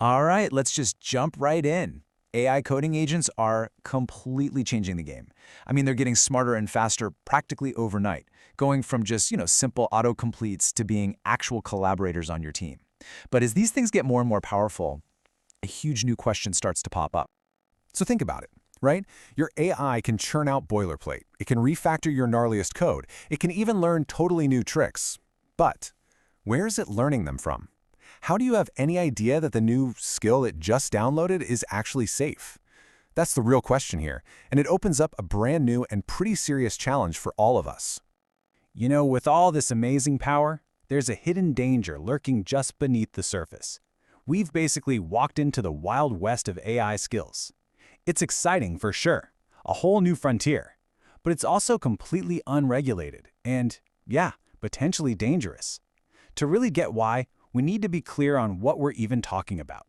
All right, let's just jump right in. AI coding agents are completely changing the game. I mean, they're getting smarter and faster practically overnight, going from just, simple autocompletes to being actual collaborators on your team. But as these things get more and more powerful, a huge new question starts to pop up. So think about it, right? Your AI can churn out boilerplate. It can refactor your gnarliest code. It can even learn totally new tricks. But where is it learning them from? How do you have any idea that the new skill it just downloaded is actually safe? That's the real question here, and it opens up a brand new and pretty serious challenge for all of us. With all this amazing power, there's a hidden danger lurking just beneath the surface. We've basically walked into the wild west of AI skills. It's exciting for sure, a whole new frontier, but it's also completely unregulated and, potentially dangerous. To really get why, we need to be clear on what we're even talking about.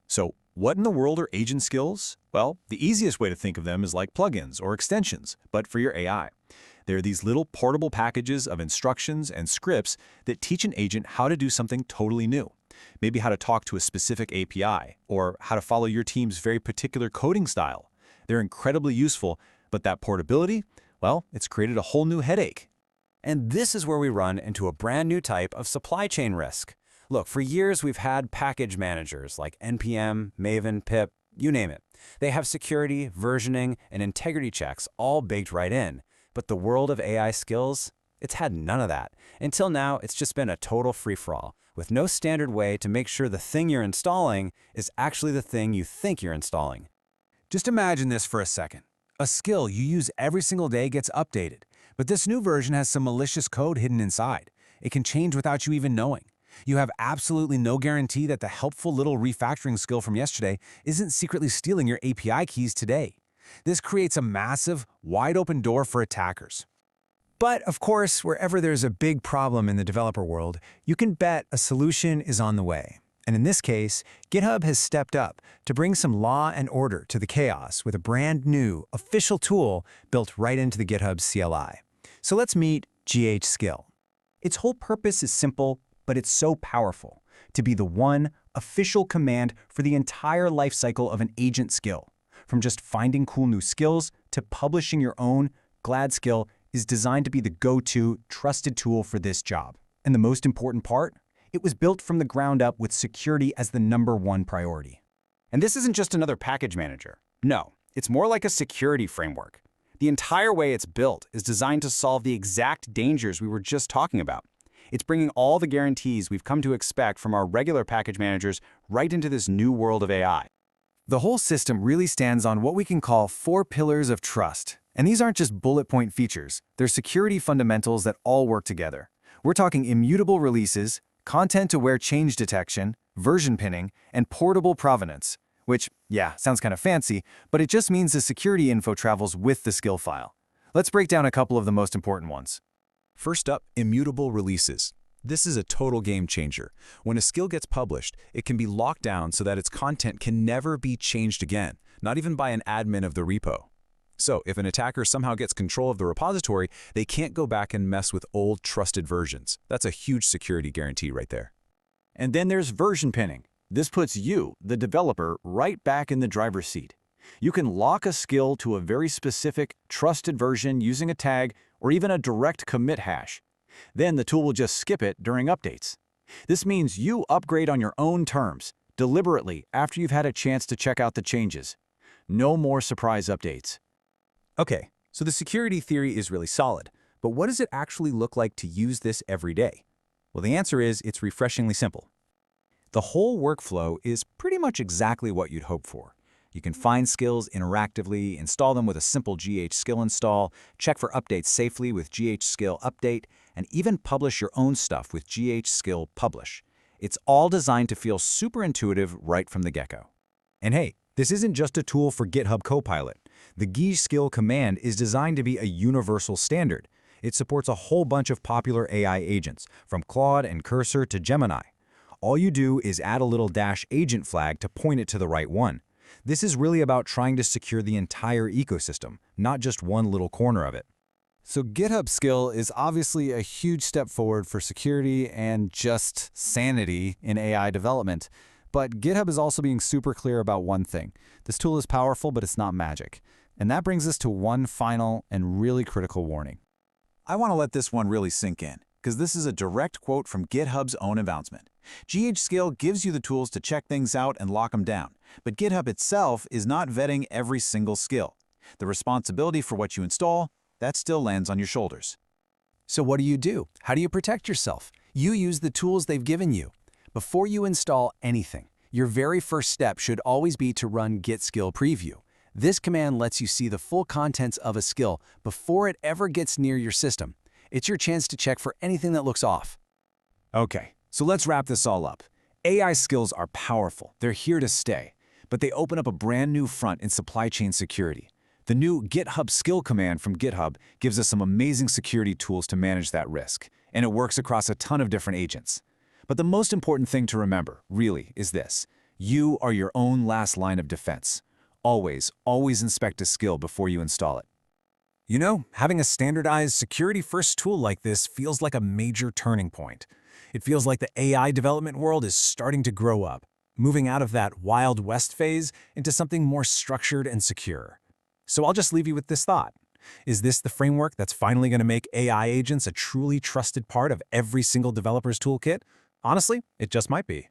So, what in the world are agent skills? Well, the easiest way to think of them is like plugins or extensions, but for your AI. They're these little portable packages of instructions and scripts that teach an agent how to do something totally new. Maybe how to talk to a specific API, or how to follow your team's very particular coding style. They're incredibly useful, but that portability, well, it's created a whole new headache. And this is where we run into a brand new type of supply chain risk. Look, for years we've had package managers like NPM, Maven, pip, you name it. They have security, versioning, and integrity checks all baked right in. But the world of AI skills, it's had none of that. Until now, it's just been a total free-for-all, with no standard way to make sure the thing you're installing is actually the thing you think you're installing. Just imagine this for a second. A skill you use every single day gets updated, but this new version has some malicious code hidden inside. It can change without you even knowing. You have absolutely no guarantee that the helpful little refactoring skill from yesterday isn't secretly stealing your API keys today. This creates a massive, wide-open door for attackers. But, of course, wherever there's a big problem in the developer world, you can bet a solution is on the way. And in this case, GitHub has stepped up to bring some law and order to the chaos with a brand new, official tool built right into the GitHub CLI. So let's meet GH Skill. Its whole purpose is simple, but it's so powerful to be the one official command for the entire lifecycle of an agent skill. From just finding cool new skills to publishing your own, Glad Skill is designed to be the go-to, trusted tool for this job. And the most important part? It was built from the ground up with security as the #1 priority. And this isn't just another package manager. No, it's more like a security framework. The entire way it's built is designed to solve the exact dangers we were just talking about. It's bringing all the guarantees we've come to expect from our regular package managers right into this new world of AI. The whole system really stands on what we can call 4 pillars of trust. And these aren't just bullet point features. They're security fundamentals that all work together. We're talking immutable releases, content-aware change detection, version pinning, and portable provenance, which, sounds kind of fancy, but it just means the security info travels with the skill file. Let's break down a couple of the most important ones. First up, immutable releases. This is a total game changer. When a skill gets published, it can be locked down so that its content can never be changed again, not even by an admin of the repo. So if an attacker somehow gets control of the repository, they can't go back and mess with old trusted versions. That's a huge security guarantee right there. And then there's version pinning. This puts you, the developer, right back in the driver's seat. You can lock a skill to a very specific, trusted version using a tag or even a direct commit hash. Then the tool will just skip it during updates. This means you upgrade on your own terms, deliberately after you've had a chance to check out the changes. No more surprise updates. Okay, so the security theory is really solid, but what does it actually look like to use this every day? Well, the answer is it's refreshingly simple. The whole workflow is pretty much exactly what you'd hope for. You can find skills interactively, install them with a simple GH Skill install, check for updates safely with GH Skill Update, and even publish your own stuff with GH Skill Publish. It's all designed to feel super intuitive right from the get-go. And hey, this isn't just a tool for GitHub Copilot. The GH Skill command is designed to be a universal standard. It supports a whole bunch of popular AI agents, from Claude and Cursor to Gemini. All you do is add a little -agent flag to point it to the right one. This is really about trying to secure the entire ecosystem, not just one little corner of it. So GitHub Skill is obviously a huge step forward for security and just sanity in AI development. But GitHub is also being super clear about one thing. This tool is powerful, but it's not magic. And that brings us to one final and really critical warning. I want to let this one really sink in, because this is a direct quote from GitHub's own announcement. GH-Scale gives you the tools to check things out and lock them down, but GitHub itself is not vetting every single skill. The responsibility for what you install, that still lands on your shoulders. So what do? How do you protect yourself? You use the tools they've given you. Before you install anything, your very first step should always be to run Git Skill Preview. This command lets you see the full contents of a skill before it ever gets near your system. It's your chance to check for anything that looks off. Okay, so let's wrap this all up. AI skills are powerful. They're here to stay, but they open up a brand new front in supply chain security. The new GitHub Skill command from GitHub gives us some amazing security tools to manage that risk, and it works across a ton of different agents. But the most important thing to remember, really, is this. You are your own last line of defense. Always inspect a skill before you install it. You know, having a standardized security-first tool like this feels like a major turning point. It feels like the AI development world is starting to grow up, moving out of that Wild West phase into something more structured and secure. So I'll just leave you with this thought. Is this the framework that's finally going to make AI agents a truly trusted part of every single developer's toolkit? Honestly, it just might be.